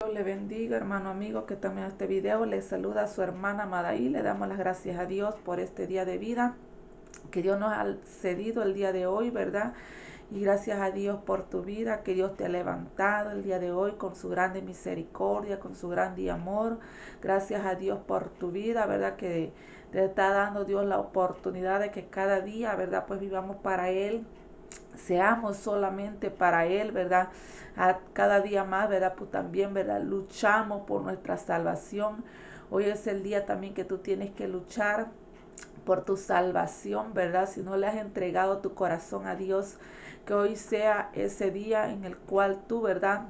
Dios le bendiga, hermano amigo que también este video. Le saluda a su hermana Madaí. Le damos las gracias a Dios por este día de vida que Dios nos ha cedido el día de hoy, ¿verdad? Y gracias a Dios por tu vida, que Dios te ha levantado el día de hoy con su grande misericordia, con su grande amor. Gracias a Dios por tu vida, ¿verdad? Que te está dando Dios la oportunidad de que cada día, ¿verdad? Pues vivamos para Él, seamos solamente para Él, ¿verdad? A cada día más, ¿verdad? Pues también, ¿verdad? Luchamos por nuestra salvación. Hoy es el día también que tú tienes que luchar por tu salvación, ¿verdad? Si no le has entregado tu corazón a Dios, que hoy sea ese día en el cual tú, ¿verdad?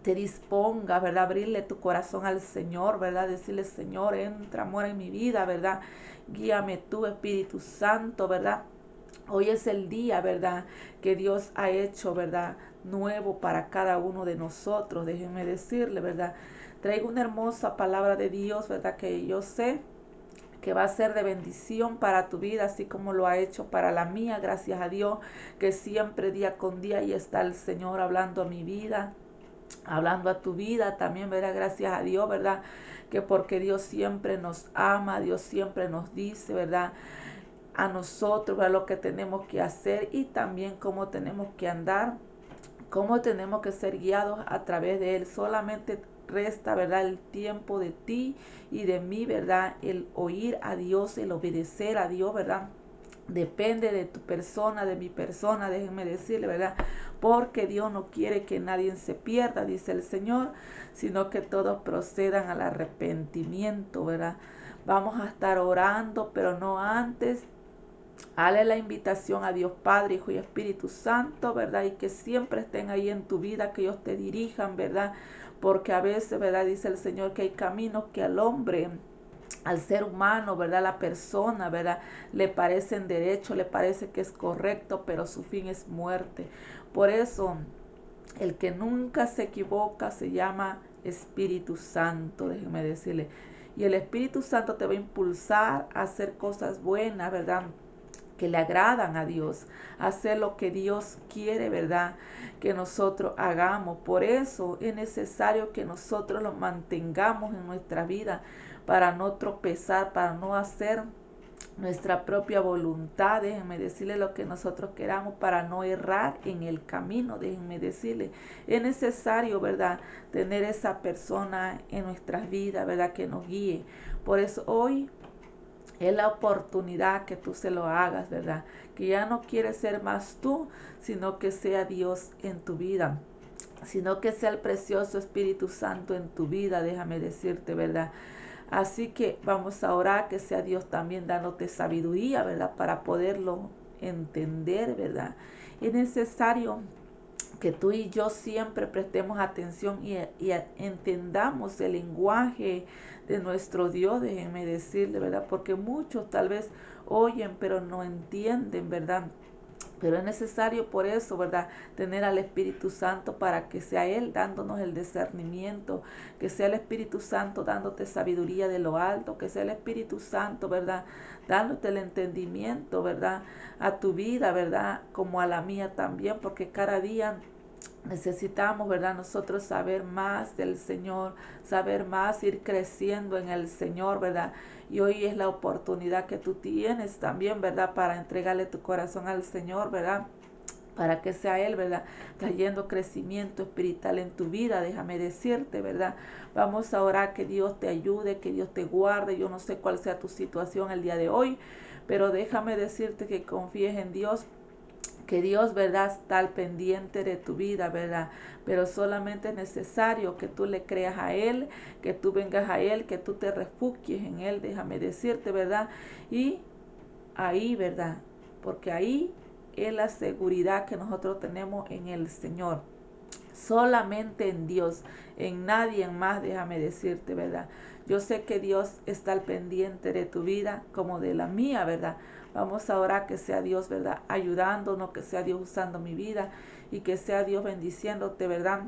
Te dispongas, ¿verdad? Abrirle tu corazón al Señor, ¿verdad? Decirle, Señor, entra, amor en mi vida, ¿verdad? Guíame tú, Espíritu Santo, ¿verdad? Hoy es el día, ¿verdad? Que Dios ha hecho, ¿verdad? Nuevo para cada uno de nosotros. Déjenme decirle, ¿verdad? Traigo una hermosa palabra de Dios, ¿verdad? Que yo sé que va a ser de bendición para tu vida, así como lo ha hecho para la mía. Gracias a Dios que siempre día con día y está el Señor hablando a mi vida, hablando a tu vida también, ¿verdad? Gracias a Dios, ¿verdad? Que porque Dios siempre nos ama, Dios siempre nos dice, ¿verdad? A nosotros, ¿verdad? Lo que tenemos que hacer y también cómo tenemos que andar, cómo tenemos que ser guiados a través de Él. Solamente resta, ¿verdad? El tiempo de ti y de mí, ¿verdad? El oír a Dios, el obedecer a Dios, ¿verdad? Depende de tu persona, de mi persona, déjenme decirle, ¿verdad? Porque Dios no quiere que nadie se pierda, dice el Señor, sino que todos procedan al arrepentimiento, ¿verdad? Vamos a estar orando, pero no antes. Hale la invitación a Dios Padre, Hijo y Espíritu Santo, ¿verdad? Y que siempre estén ahí en tu vida, que ellos te dirijan, ¿verdad? Porque a veces, ¿verdad? Dice el Señor que hay caminos que al hombre, al ser humano, ¿verdad? La persona, ¿verdad? Le parecen derecho, le parece que es correcto, pero su fin es muerte. Por eso, el que nunca se equivoca se llama Espíritu Santo, déjeme decirle. Y el Espíritu Santo te va a impulsar a hacer cosas buenas, ¿verdad? Que le agradan a Dios, hacer lo que Dios quiere, ¿verdad? Que nosotros hagamos. Por eso es necesario que nosotros lo mantengamos en nuestra vida para no tropezar, para no hacer nuestra propia voluntad. Déjenme decirle lo que nosotros queramos para no errar en el camino. Déjenme decirle, es necesario, ¿verdad? Tener esa persona en nuestras vidas, ¿verdad? Que nos guíe. Por eso hoy es la oportunidad que tú se lo hagas, ¿verdad? Que ya no quieres ser más tú, sino que sea Dios en tu vida, sino que sea el precioso Espíritu Santo en tu vida, déjame decirte, ¿verdad? Así que vamos a orar que sea Dios también dándote sabiduría, ¿verdad? Para poderlo entender, ¿verdad? Es necesario que tú y yo siempre prestemos atención y entendamos el lenguaje de nuestro Dios, déjenme decirle, ¿verdad? Porque muchos tal vez oyen, pero no entienden, ¿verdad? Pero es necesario por eso, ¿verdad? Tener al Espíritu Santo para que sea Él dándonos el discernimiento, que sea el Espíritu Santo dándote sabiduría de lo alto, que sea el Espíritu Santo, ¿verdad? Dándote el entendimiento, ¿verdad? A tu vida, ¿verdad? Como a la mía también, porque cada día necesitamos, ¿verdad? Nosotros saber más del Señor, saber más, ir creciendo en el Señor, ¿verdad? Y hoy es la oportunidad que tú tienes también, ¿verdad? Para entregarle tu corazón al Señor, ¿verdad? Para que sea Él, ¿verdad? Trayendo crecimiento espiritual en tu vida, déjame decirte, ¿verdad? Vamos a orar que Dios te ayude, que Dios te guarde. Yo no sé cuál sea tu situación el día de hoy, pero déjame decirte que confíes en Dios, que Dios, ¿verdad?, está al pendiente de tu vida, ¿verdad? Pero solamente es necesario que tú le creas a Él, que tú vengas a Él, que tú te refugies en Él, déjame decirte, ¿verdad? Y ahí, ¿verdad? Porque ahí es la seguridad que nosotros tenemos en el Señor. Solamente en Dios, en nadie más, déjame decirte, ¿verdad? Yo sé que Dios está al pendiente de tu vida como de la mía, ¿verdad? Vamos a orar que sea Dios, ¿verdad? Ayudándonos, que sea Dios usando mi vida y que sea Dios bendiciéndote, ¿verdad?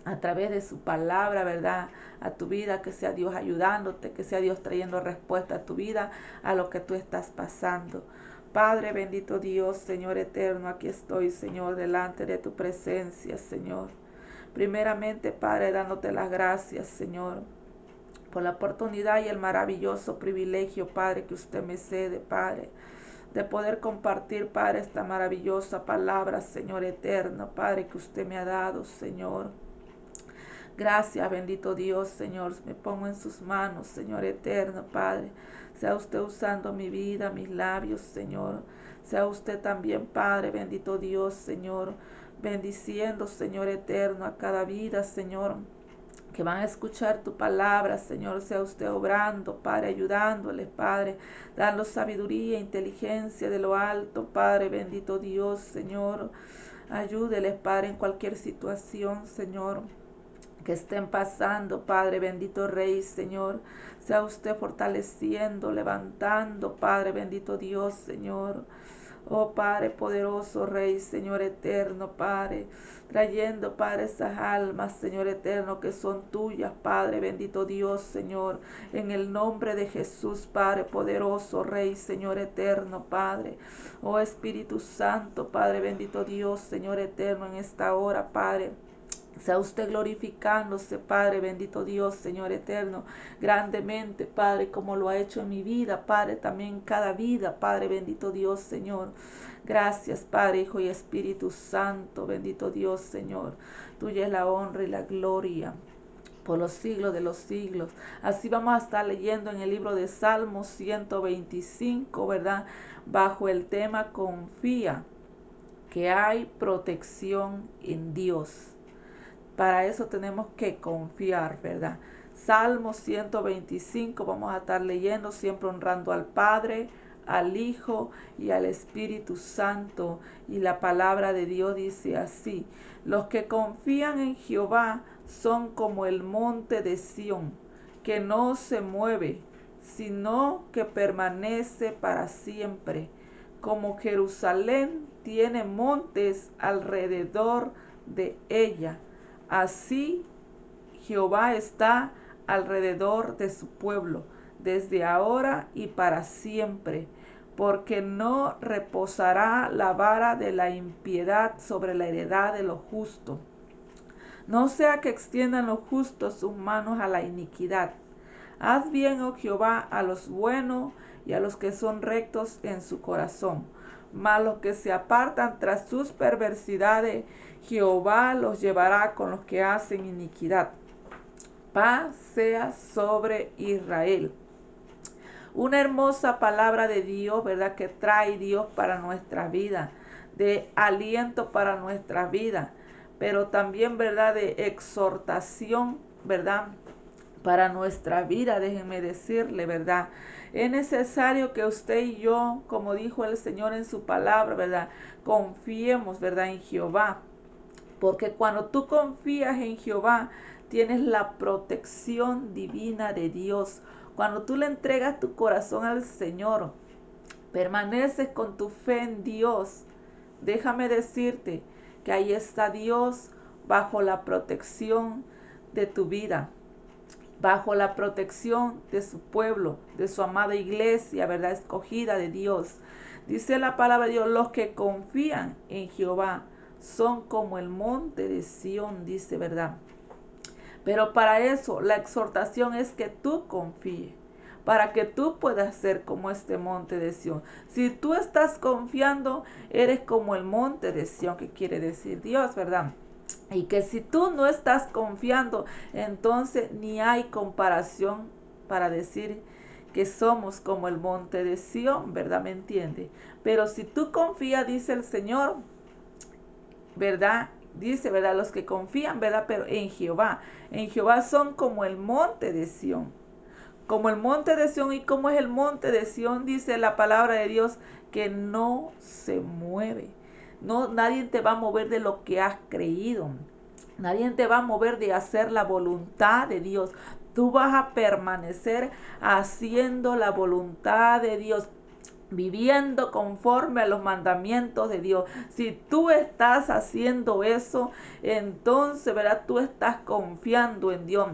A través de su palabra, ¿verdad? A tu vida, que sea Dios ayudándote, que sea Dios trayendo respuesta a tu vida, a lo que tú estás pasando. Padre bendito Dios, Señor eterno, aquí estoy, Señor, delante de tu presencia, Señor. Primeramente, Padre, dándote las gracias, Señor, por la oportunidad y el maravilloso privilegio, Padre, que usted me cede, Padre, de poder compartir, Padre, esta maravillosa palabra, Señor eterno, Padre, que usted me ha dado, Señor. Gracias, bendito Dios, Señor. Me pongo en sus manos, Señor eterno, Padre. Sea usted usando mi vida, mis labios, Señor. Sea usted también, Padre, bendito Dios, Señor. Bendiciendo, Señor eterno, a cada vida, Señor, que van a escuchar tu palabra, Señor. Sea usted obrando, Padre, ayudándoles, Padre, dando sabiduría, inteligencia de lo alto, Padre, bendito Dios, Señor. Ayúdeles, Padre, en cualquier situación, Señor, que estén pasando, Padre, bendito Rey, Señor. Sea usted fortaleciendo, levantando, Padre, bendito Dios, Señor. Oh Padre poderoso, Rey, Señor eterno, Padre, trayendo, Padre, esas almas, Señor eterno, que son tuyas, Padre, bendito Dios, Señor, en el nombre de Jesús, Padre poderoso, Rey, Señor eterno, Padre. Oh Espíritu Santo, Padre, bendito Dios, Señor eterno, en esta hora, Padre, sea usted glorificándose, Padre, bendito Dios, Señor eterno, grandemente, Padre, como lo ha hecho en mi vida, Padre, también en cada vida, Padre, bendito Dios, Señor. Gracias, Padre, Hijo y Espíritu Santo, bendito Dios, Señor. Tuya es la honra y la gloria por los siglos de los siglos. Así vamos a estar leyendo en el libro de Salmos 125, ¿verdad? Bajo el tema confía, que hay protección en Dios. Para eso tenemos que confiar, ¿verdad? Salmo 125, vamos a estar leyendo, siempre honrando al Padre, al Hijo y al Espíritu Santo. Y la palabra de Dios dice así: los que confían en Jehová son como el monte de Sión, que no se mueve, sino que permanece para siempre. Como Jerusalén tiene montes alrededor de ella, así Jehová está alrededor de su pueblo, desde ahora y para siempre, porque no reposará la vara de la impiedad sobre la heredad de los justos. No sea que extiendan los justos sus manos a la iniquidad. Haz bien, oh Jehová, a los buenos y a los que son rectos en su corazón. Mas los que se apartan tras sus perversidades, Jehová los llevará con los que hacen iniquidad. Paz sea sobre Israel. Una hermosa palabra de Dios, ¿verdad? Que trae Dios para nuestra vida, de aliento para nuestra vida, pero también, ¿verdad? De exhortación, ¿verdad? Para nuestra vida, déjenme decirle, ¿verdad? Es necesario que usted y yo, como dijo el Señor en su palabra, ¿verdad? Confiemos, ¿verdad? En Jehová. Porque cuando tú confías en Jehová, tienes la protección divina de Dios. Cuando tú le entregas tu corazón al Señor, permaneces con tu fe en Dios. Déjame decirte que ahí está Dios bajo la protección de tu vida, bajo la protección de su pueblo, de su amada iglesia, ¿verdad? Escogida de Dios. Dice la palabra de Dios: los que confían en Jehová son como el monte de Sión, dice, ¿verdad? Pero para eso la exhortación es que tú confíes, para que tú puedas ser como este monte de Sión. Si tú estás confiando, eres como el monte de Sión, que quiere decir Dios, ¿verdad? Y que si tú no estás confiando, entonces ni hay comparación para decir que somos como el monte de Sión, ¿verdad? ¿Me entiende? Pero si tú confías, dice el Señor, ¿verdad? Dice, ¿verdad? Los que confían, ¿verdad? Pero en Jehová son como el monte de Sión. Como el monte de Sión. ¿Y cómo es el monte de Sión? Dice la palabra de Dios, que no se mueve. No, nadie te va a mover de lo que has creído. Nadie te va a mover de hacer la voluntad de Dios. Tú vas a permanecer haciendo la voluntad de Dios, viviendo conforme a los mandamientos de Dios. Si tú estás haciendo eso, entonces, ¿verdad? Tú estás confiando en Dios.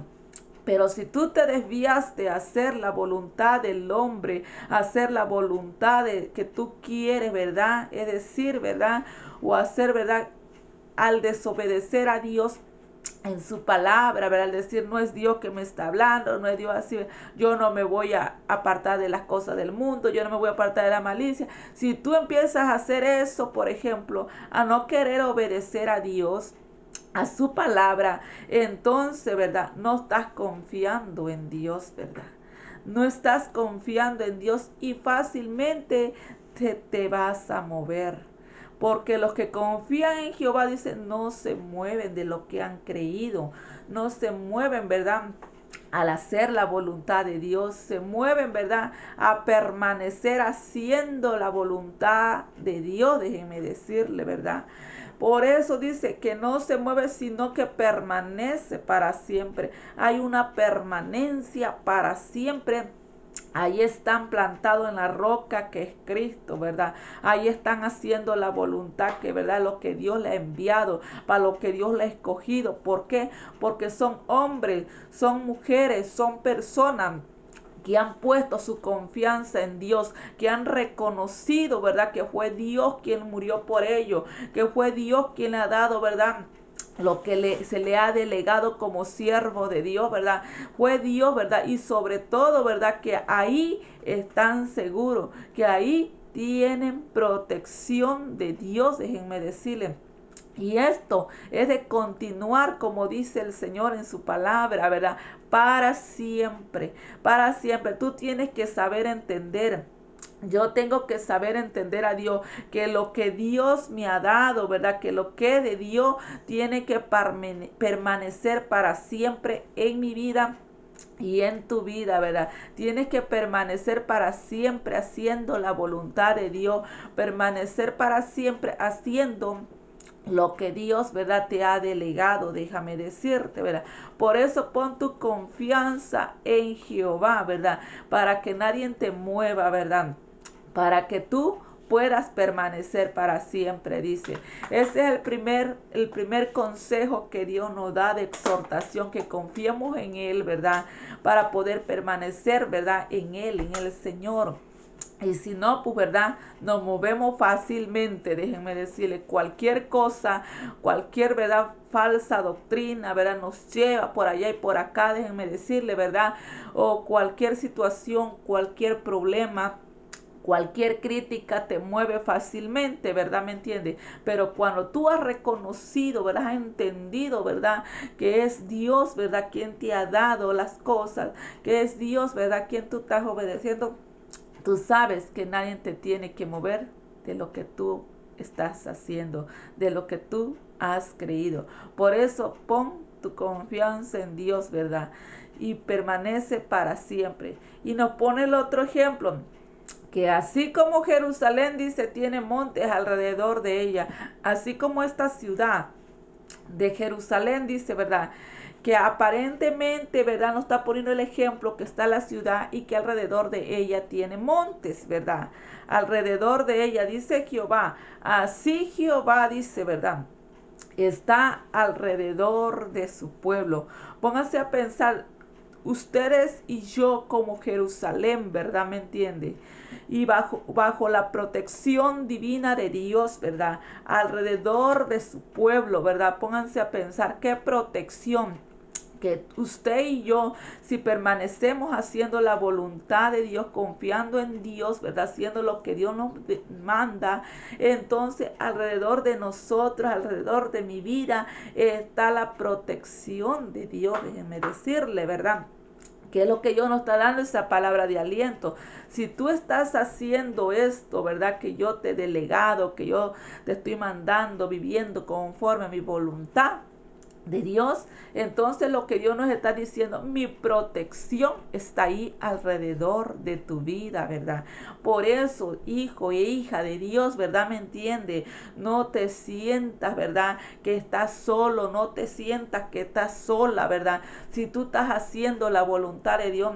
Pero si tú te desviaste a hacer la voluntad del hombre, a hacer la voluntad de que tú quieres, ¿verdad? Es decir, ¿verdad? O hacer, ¿verdad? Al desobedecer a Dios, en su palabra, ¿verdad? Al decir, no es Dios que me está hablando, no es Dios así, yo no me voy a apartar de las cosas del mundo, yo no me voy a apartar de la malicia. Si tú empiezas a hacer eso, por ejemplo, a no querer obedecer a Dios, a su palabra, entonces, ¿verdad? No estás confiando en Dios, ¿verdad? No estás confiando en Dios y fácilmente te vas a mover. Porque los que confían en Jehová, dicen, no se mueven de lo que han creído. No se mueven, ¿verdad? Al hacer la voluntad de Dios, se mueven, ¿verdad? A permanecer haciendo la voluntad de Dios, déjenme decirle, ¿verdad? Por eso dice que no se mueve, sino que permanece para siempre. Hay una permanencia para siempre. Ahí están plantados en la roca que es Cristo, ¿verdad? Ahí están haciendo la voluntad que, ¿verdad? Lo que Dios le ha enviado, para lo que Dios le ha escogido. ¿Por qué? Porque son hombres, son mujeres, son personas que han puesto su confianza en Dios, que han reconocido, ¿verdad? Que fue Dios quien murió por ellos, que fue Dios quien le ha dado, ¿verdad? Lo que se le ha delegado como siervo de Dios, ¿verdad? Fue Dios, ¿verdad? Y sobre todo, ¿verdad? Que ahí están seguros, que ahí tienen protección de Dios, déjenme decirles. Y esto es de continuar, como dice el Señor en su palabra, ¿verdad? Para siempre, para siempre. Tú tienes que saber entender. Yo tengo que saber entender a Dios, que lo que Dios me ha dado, ¿verdad? Que lo que de Dios tiene que permanecer para siempre en mi vida y en tu vida, ¿verdad? Tienes que permanecer para siempre haciendo la voluntad de Dios, permanecer para siempre haciendo lo que Dios, ¿verdad? Te ha delegado, déjame decirte, ¿verdad? Por eso pon tu confianza en Jehová, ¿verdad? Para que nadie te mueva, ¿verdad? Para que tú puedas permanecer para siempre, dice. Ese es el primer consejo que Dios nos da de exhortación, que confiemos en Él, ¿verdad? Para poder permanecer, ¿verdad? En Él, en el Señor. Y si no, pues, ¿verdad? Nos movemos fácilmente, déjenme decirle, cualquier cosa, cualquier, ¿verdad? Falsa doctrina, ¿verdad? Nos lleva por allá y por acá, déjenme decirle, ¿verdad? O cualquier situación, cualquier problema, cualquier crítica te mueve fácilmente, ¿verdad? ¿Me entiendes? Pero cuando tú has reconocido, ¿verdad? Has entendido, ¿verdad? Que es Dios, ¿verdad? Quien te ha dado las cosas, que es Dios, ¿verdad? Quien tú estás obedeciendo. Tú sabes que nadie te tiene que mover de lo que tú estás haciendo, de lo que tú has creído. Por eso pon tu confianza en Dios, ¿verdad? Y permanece para siempre. Y nos pone el otro ejemplo, que así como Jerusalén, dice, tiene montes alrededor de ella, así como esta ciudad de Jerusalén, dice, ¿verdad? Que aparentemente, ¿verdad? Nos está poniendo el ejemplo que está la ciudad y que alrededor de ella tiene montes, ¿verdad? Alrededor de ella, dice Jehová, así Jehová dice, ¿verdad? Está alrededor de su pueblo. Pónganse a pensar, ustedes y yo como Jerusalén, ¿verdad? ¿Me entiende? Y bajo la protección divina de Dios, ¿verdad? Alrededor de su pueblo, ¿verdad? Pónganse a pensar qué protección, que usted y yo, si permanecemos haciendo la voluntad de Dios, confiando en Dios, ¿verdad? Haciendo lo que Dios nos manda, entonces alrededor de nosotros, alrededor de mi vida, está la protección de Dios, déjenme decirle, ¿verdad? Que es lo que Dios nos está dando, esa palabra de aliento. Si tú estás haciendo esto, ¿verdad? Que yo te he delegado, que yo te estoy mandando, viviendo conforme a mi voluntad de Dios, entonces lo que Dios nos está diciendo, mi protección está ahí alrededor de tu vida, ¿verdad? Por eso, hijo e hija de Dios, ¿verdad? ¿Me entiende? No te sientas, ¿verdad? Que estás solo, no te sientas que estás sola, ¿verdad? Si tú estás haciendo la voluntad de Dios,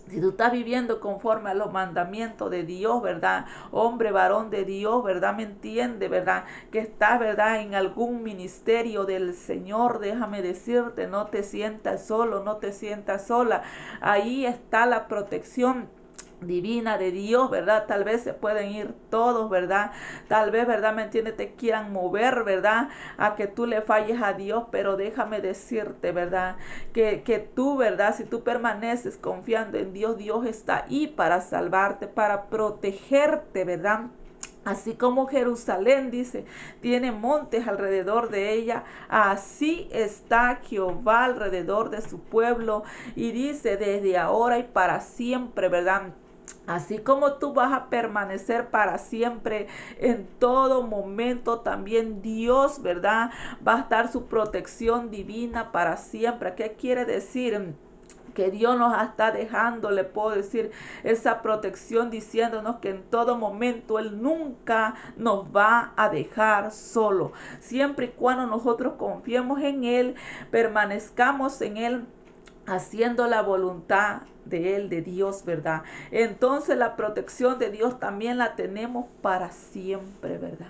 si tú estás viviendo conforme a los mandamientos de Dios, ¿verdad? Hombre, varón de Dios, ¿verdad? ¿Me entiende, verdad? Que estás, ¿verdad? En algún ministerio del Señor, déjame decirte, no te sientas solo, no te sientas sola. Ahí está la protección divina de Dios, ¿verdad? Tal vez se pueden ir todos, ¿verdad? Tal vez, ¿verdad? ¿Me entiendes? Te quieran mover, ¿verdad? A que tú le falles a Dios, pero déjame decirte, ¿verdad? Que tú, ¿verdad? Si tú permaneces confiando en Dios, Dios está ahí para salvarte, para protegerte, ¿verdad? Así como Jerusalén, dice, tiene montes alrededor de ella, así está Jehová alrededor de su pueblo. Y dice, desde ahora y para siempre, ¿verdad? Así como tú vas a permanecer para siempre, en todo momento también Dios, ¿verdad? Va a estar su protección divina para siempre. ¿Qué quiere decir? Que Dios nos está dejando, le puedo decir, esa protección, diciéndonos que en todo momento Él nunca nos va a dejar solo. Siempre y cuando nosotros confiemos en Él, permanezcamos en Él, haciendo la voluntad de Él, de Dios, ¿verdad? Entonces la protección de Dios también la tenemos para siempre, ¿verdad?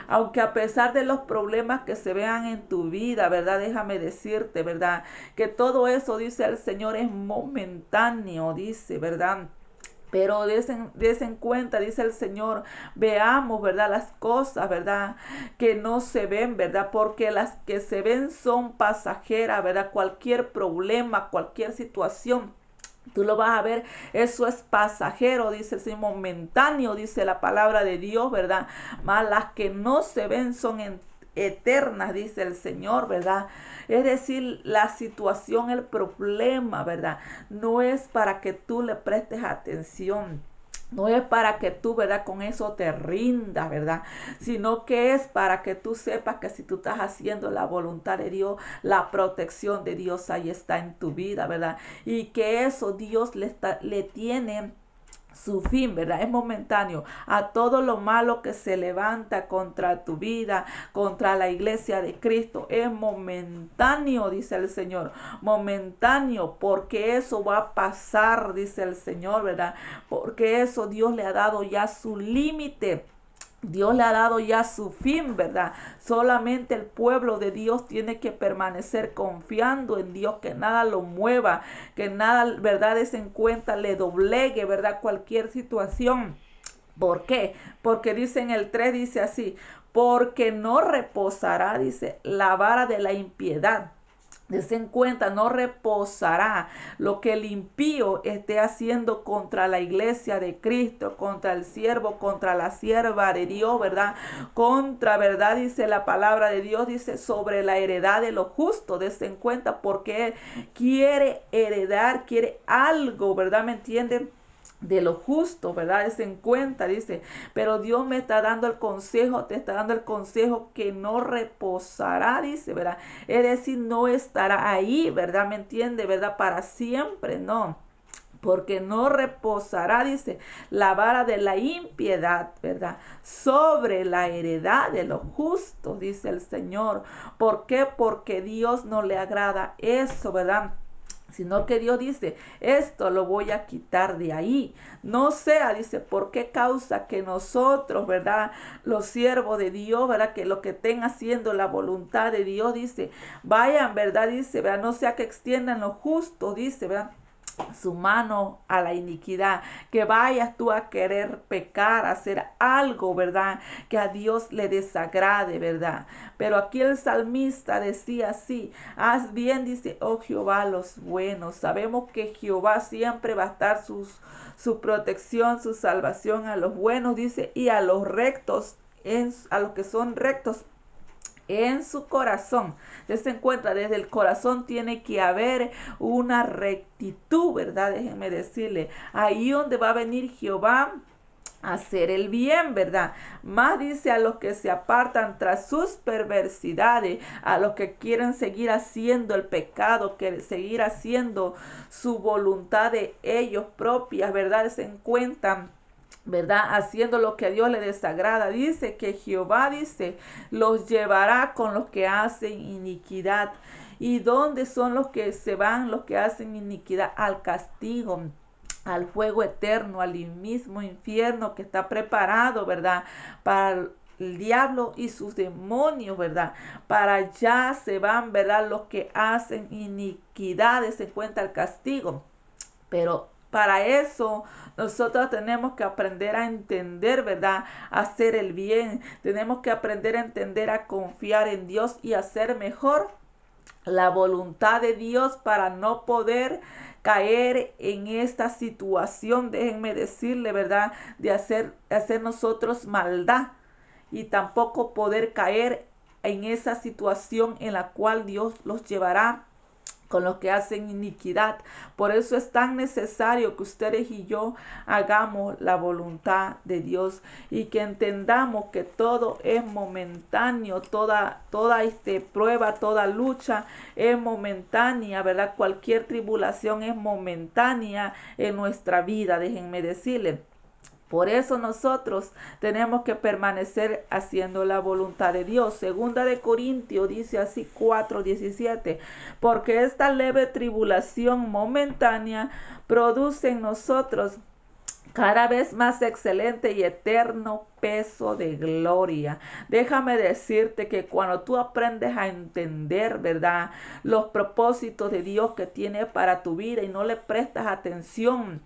Aunque a pesar de los problemas que se vean en tu vida, ¿verdad? Déjame decirte, ¿verdad? Que todo eso, dice el Señor, es momentáneo, dice, ¿verdad? Pero desen cuenta, dice el Señor, veamos, ¿verdad? Las cosas, ¿verdad? Que no se ven, ¿verdad? Porque las que se ven son pasajeras, ¿verdad? Cualquier problema, cualquier situación, tú lo vas a ver, eso es pasajero, dice el Señor, momentáneo, dice la palabra de Dios, ¿verdad? Más las que no se ven son eternas, dice el Señor, ¿verdad? Es decir, la situación, el problema, ¿verdad? No es para que tú le prestes atención. No es para que tú, ¿verdad? Con eso te rindas, ¿verdad? Sino que es para que tú sepas que si tú estás haciendo la voluntad de Dios, la protección de Dios ahí está en tu vida, ¿verdad? Y que eso Dios le tiene su fin, ¿verdad? Es momentáneo. A todo lo malo que se levanta contra tu vida, contra la iglesia de Cristo, es momentáneo, dice el Señor. Momentáneo, porque eso va a pasar, dice el Señor, ¿verdad? Porque eso Dios le ha dado ya su límite. Dios le ha dado ya su fin, ¿verdad? Solamente el pueblo de Dios tiene que permanecer confiando en Dios, que nada lo mueva, que nada, ¿verdad? En cuenta le doblegue, ¿verdad? Cualquier situación. ¿Por qué? Porque dice en el 3, dice así, porque no reposará, dice, la vara de la impiedad. Des en cuenta, no reposará lo que el impío esté haciendo contra la iglesia de Cristo, contra el siervo, contra la sierva de Dios, ¿verdad? Contra, ¿verdad? Dice la palabra de Dios, dice sobre la heredad de los justos. Des en cuenta porque él quiere heredar, quiere algo, ¿verdad? ¿Me entienden? De lo justo, ¿verdad? Es en cuenta, dice, pero Dios me está dando el consejo, te está dando el consejo que no reposará, dice, ¿verdad? Es decir, no estará ahí, ¿verdad? ¿Me entiende? ¿Verdad? Para siempre, no. Porque no reposará, dice, la vara de la impiedad, ¿verdad? Sobre la heredad de los justos, dice el Señor. ¿Por qué? Porque Dios no le agrada eso, ¿verdad? Sino que Dios dice, esto lo voy a quitar de ahí. No sea, dice, ¿por qué causa que nosotros, verdad, los siervos de Dios, verdad, que lo que estén haciendo la voluntad de Dios, dice, vayan, verdad, dice, verdad, no sea que extiendan lo justo, dice, verdad, su mano a la iniquidad, que vayas tú a querer pecar, hacer algo, ¿verdad? Que a Dios le desagrade, ¿verdad? Pero aquí el salmista decía así, haz bien, dice, oh Jehová, los buenos. Sabemos que Jehová siempre va a estar su protección, su salvación a los buenos, dice, y a los rectos, a los que son rectos en su corazón. Se encuentra desde el corazón, tiene que haber una rectitud, ¿verdad? Déjenme decirle, ahí donde va a venir Jehová a hacer el bien, ¿verdad? Más dice a los que se apartan tras sus perversidades, a los que quieren seguir haciendo el pecado, que seguir haciendo su voluntad de ellos propias, ¿verdad? Se encuentran, ¿verdad? Haciendo lo que a Dios le desagrada. Dice que Jehová, dice, los llevará con los que hacen iniquidad. ¿Y dónde son los que se van, los que hacen iniquidad? Al castigo, al fuego eterno, al mismo infierno que está preparado, ¿verdad? Para el diablo y sus demonios, ¿verdad? Para allá se van, ¿verdad? Los que hacen iniquidades, se encuentra el castigo. Pero Para eso nosotros tenemos que aprender a entender, ¿verdad? A hacer el bien. Tenemos que aprender a entender, a confiar en Dios y hacer mejor la voluntad de Dios para no poder caer en esta situación, déjenme decirle, ¿verdad? De hacer nosotros maldad y tampoco poder caer en esa situación en la cual Dios los llevará con los que hacen iniquidad. Por eso es tan necesario que ustedes y yo hagamos la voluntad de Dios y que entendamos que todo es momentáneo, toda prueba, toda lucha es momentánea, ¿verdad? Cualquier tribulación es momentánea en nuestra vida, déjenme decirles. Por eso nosotros tenemos que permanecer haciendo la voluntad de Dios. Segunda de Corintios dice así 4:17, porque esta leve tribulación momentánea produce en nosotros cada vez más excelente y eterno peso de gloria. Déjame decirte que cuando tú aprendes a entender, ¿verdad?, los propósitos de Dios que tiene para tu vida y no le prestas atención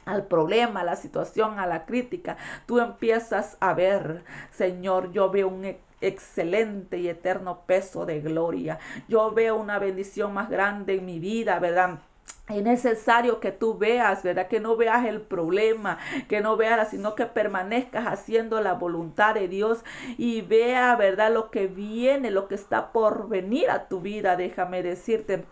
al problema, a la situación, a la crítica, tú empiezas a ver, Señor, yo veo un excelente y eterno peso de gloria. Yo veo una bendición más grande en mi vida, ¿verdad? Es necesario que tú veas, ¿verdad? Que no veas el problema, que no veas, sino que permanezcas haciendo la voluntad de Dios y vea, ¿verdad?, lo que viene, lo que está por venir a tu vida. Déjame decirte,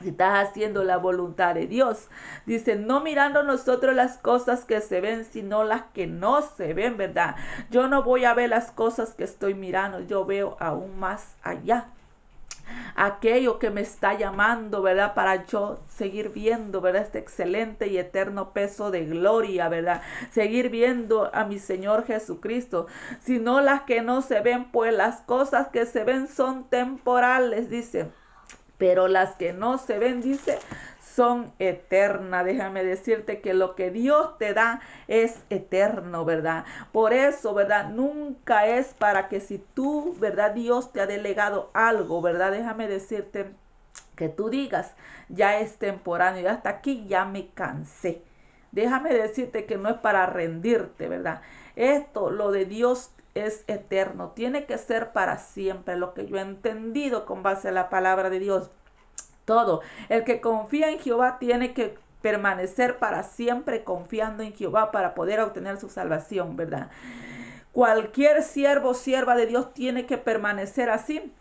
si estás haciendo la voluntad de Dios, dice, no mirando nosotros las cosas que se ven, sino las que no se ven, ¿verdad? Yo no voy a ver las cosas que estoy mirando, yo veo aún más allá. Aquello que me está llamando, ¿verdad? Para yo seguir viendo, ¿verdad? Este excelente y eterno peso de gloria, ¿verdad? Seguir viendo a mi Señor Jesucristo. Sino las que no se ven, pues las cosas que se ven son temporales, dice. Pero las que no se ven, dice, son eternas. Déjame decirte que lo que Dios te da es eterno, ¿verdad? Por eso, ¿verdad? Nunca es para que si tú, ¿verdad?, Dios te ha delegado algo, ¿verdad? Déjame decirte que tú digas, ya es temporáneo, ya hasta aquí ya me cansé. Déjame decirte que no es para rendirte, ¿verdad? Esto, lo de Dios es eterno, tiene que ser para siempre, lo que yo he entendido con base a la palabra de Dios. Todo el que confía en Jehová tiene que permanecer para siempre confiando en Jehová para poder obtener su salvación, ¿verdad? Cualquier siervo o sierva de Dios tiene que permanecer así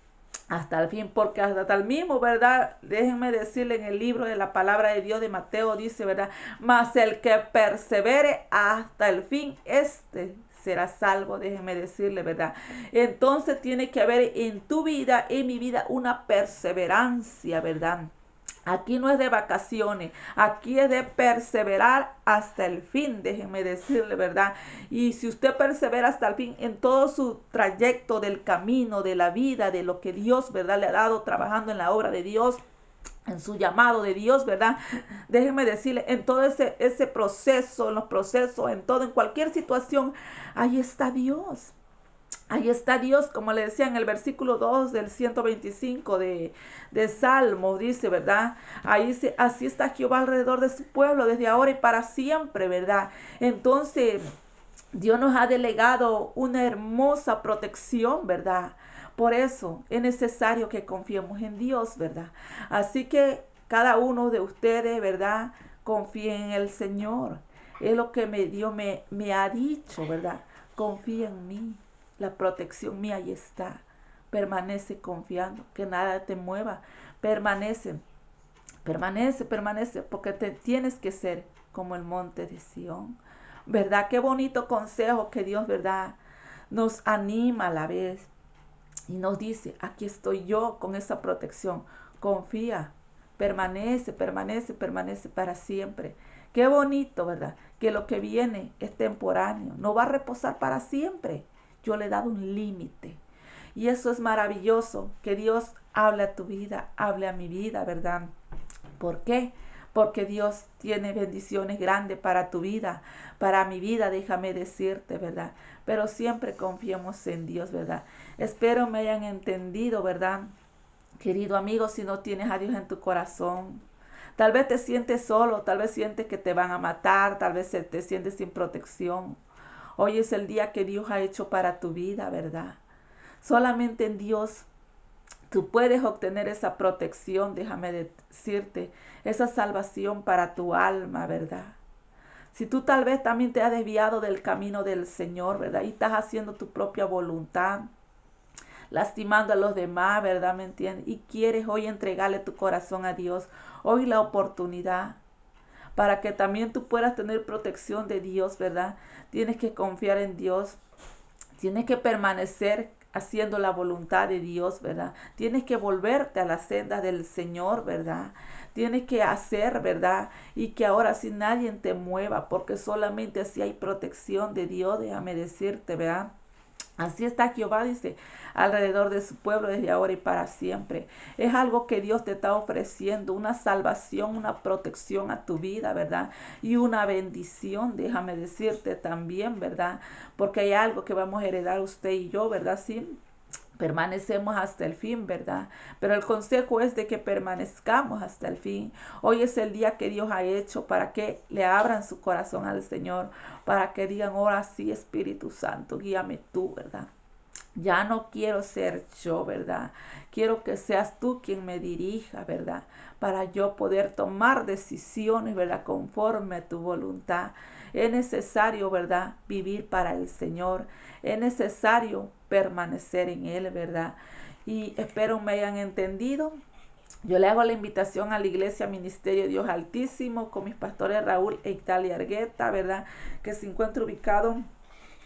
hasta el fin, porque hasta el mismo, ¿verdad? Déjenme decirle, en el libro de la palabra de Dios de Mateo dice, ¿verdad? Mas el que persevere hasta el fin, será salvo, déjenme decirle, ¿verdad? Entonces tiene que haber en tu vida, en mi vida, una perseverancia, ¿verdad? Aquí no es de vacaciones, aquí es de perseverar hasta el fin, déjenme decirle, ¿verdad? Y si usted persevera hasta el fin en todo su trayecto del camino, de la vida, de lo que Dios, ¿verdad?, le ha dado trabajando en la obra de Dios, en su llamado de Dios, ¿verdad? Déjenme decirle, en todo ese proceso, en los procesos, en todo, en cualquier situación, ahí está Dios. Ahí está Dios, como le decía en el versículo 2 del 125 de Salmo, dice, ¿verdad? Ahí dice, así está Jehová alrededor de su pueblo, desde ahora y para siempre, ¿verdad? Entonces, Dios nos ha delegado una hermosa protección, ¿verdad? Por eso es necesario que confiemos en Dios, ¿verdad? Así que cada uno de ustedes, ¿verdad?, confíe en el Señor. Es lo que Dios me ha dicho, ¿verdad? Confía en mí. La protección mía ahí está. Permanece confiando, que nada te mueva. Permanece, porque te tienes que ser como el monte de Sión. ¿Verdad? Qué bonito consejo que Dios, ¿verdad?, nos anima a la vez. Y nos dice, aquí estoy yo con esa protección. Confía, permanece para siempre. Qué bonito, ¿verdad? Que lo que viene es temporáneo. No va a reposar para siempre. Yo le he dado un límite. Y eso es maravilloso, que Dios hable a tu vida, hable a mi vida, ¿verdad? ¿Por qué? Porque Dios tiene bendiciones grandes para tu vida, para mi vida, déjame decirte, ¿verdad? Pero siempre confiemos en Dios, ¿verdad? Espero me hayan entendido, ¿verdad? Querido amigo, si no tienes a Dios en tu corazón, Tal vez te sientes solo, tal vez sientes que te van a matar, tal vez te sientes sin protección. Hoy es el día que Dios ha hecho para tu vida, ¿verdad? Solamente en Dios tú puedes obtener esa protección, déjame decirte, esa salvación para tu alma, ¿verdad? Si tú tal vez también te has desviado del camino del Señor, ¿verdad? Y estás haciendo tu propia voluntad, lastimando a los demás, ¿verdad? ¿Me entiendes? Y quieres hoy entregarle tu corazón a Dios. Hoy la oportunidad para que también tú puedas tener protección de Dios, ¿verdad? Tienes que confiar en Dios. Tienes que permanecer haciendo la voluntad de Dios, ¿verdad? Tienes que volverte a la senda del Señor, ¿verdad? Tienes que hacer, ¿verdad? Y que ahora sí nadie te mueva, porque solamente así hay protección de Dios, déjame decirte, ¿verdad? Así está Jehová, dice, alrededor de su pueblo desde ahora y para siempre. Es algo que Dios te está ofreciendo, una salvación, una protección a tu vida, ¿verdad? Y una bendición, déjame decirte también, ¿verdad? Porque hay algo que vamos a heredar usted y yo, ¿verdad? Sí. Permanecemos hasta el fin, ¿verdad? Pero el consejo es de que permanezcamos hasta el fin. Hoy es el día que Dios ha hecho para que le abran su corazón al Señor, para que digan, ahora sí, Espíritu Santo, guíame tú, ¿verdad? Ya no quiero ser yo, ¿verdad? Quiero que seas tú quien me dirija, ¿verdad? Para yo poder tomar decisiones, ¿verdad? Conforme a tu voluntad. Es necesario, ¿verdad? Vivir para el Señor. Es necesario permanecer en Él, ¿verdad? Y espero me hayan entendido. Yo le hago la invitación a la Iglesia Ministerio Dios Altísimo con mis pastores Raúl e Italia Argueta, ¿verdad? Que se encuentra ubicado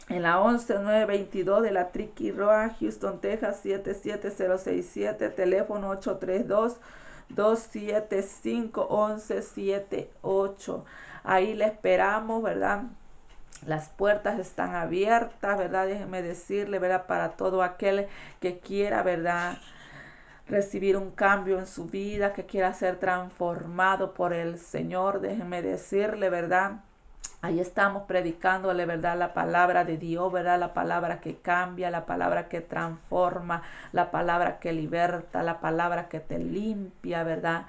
en la 11922 de la Triqui Road, Houston, Texas, 77067, teléfono 832-275-1178. Ahí le esperamos, ¿verdad? Las puertas están abiertas, ¿verdad? Déjeme decirle, ¿verdad? Para todo aquel que quiera, ¿verdad? Recibir un cambio en su vida, que quiera ser transformado por el Señor, déjeme decirle, ¿verdad? Ahí estamos predicándole, ¿verdad? La palabra de Dios, ¿verdad? La palabra que cambia, la palabra que transforma, la palabra que liberta, la palabra que te limpia, ¿verdad?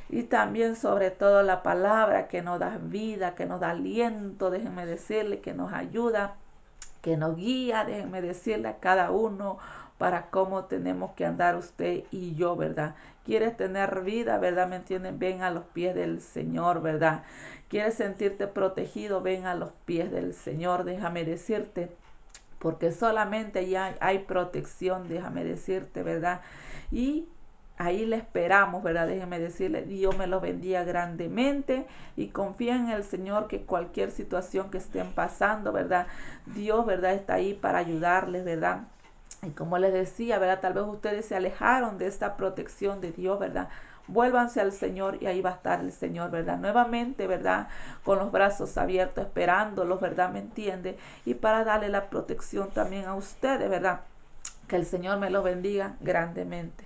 Y también sobre todo la palabra que nos da vida, que nos da aliento, déjenme decirle, que nos ayuda, que nos guía, déjenme decirle a cada uno para cómo tenemos que andar usted y yo, ¿verdad? ¿Quieres tener vida, verdad? ¿Me entienden? Ven a los pies del Señor, ¿verdad? ¿Quieres sentirte protegido? Ven a los pies del Señor, déjame decirte, porque solamente ya hay protección, déjame decirte, ¿verdad? Y ahí le esperamos, ¿verdad? Déjeme decirle, Dios me lo bendiga grandemente y confía en el Señor que cualquier situación que estén pasando, ¿verdad? Dios, ¿verdad? Está ahí para ayudarles, ¿verdad? Y como les decía, ¿verdad? Tal vez ustedes se alejaron de esta protección de Dios, ¿verdad? Vuélvanse al Señor y ahí va a estar el Señor, ¿verdad? Nuevamente, ¿verdad? Con los brazos abiertos, esperándolos, ¿verdad? ¿Me entiende? Y para darle la protección también a ustedes, ¿verdad? Que el Señor me los bendiga grandemente.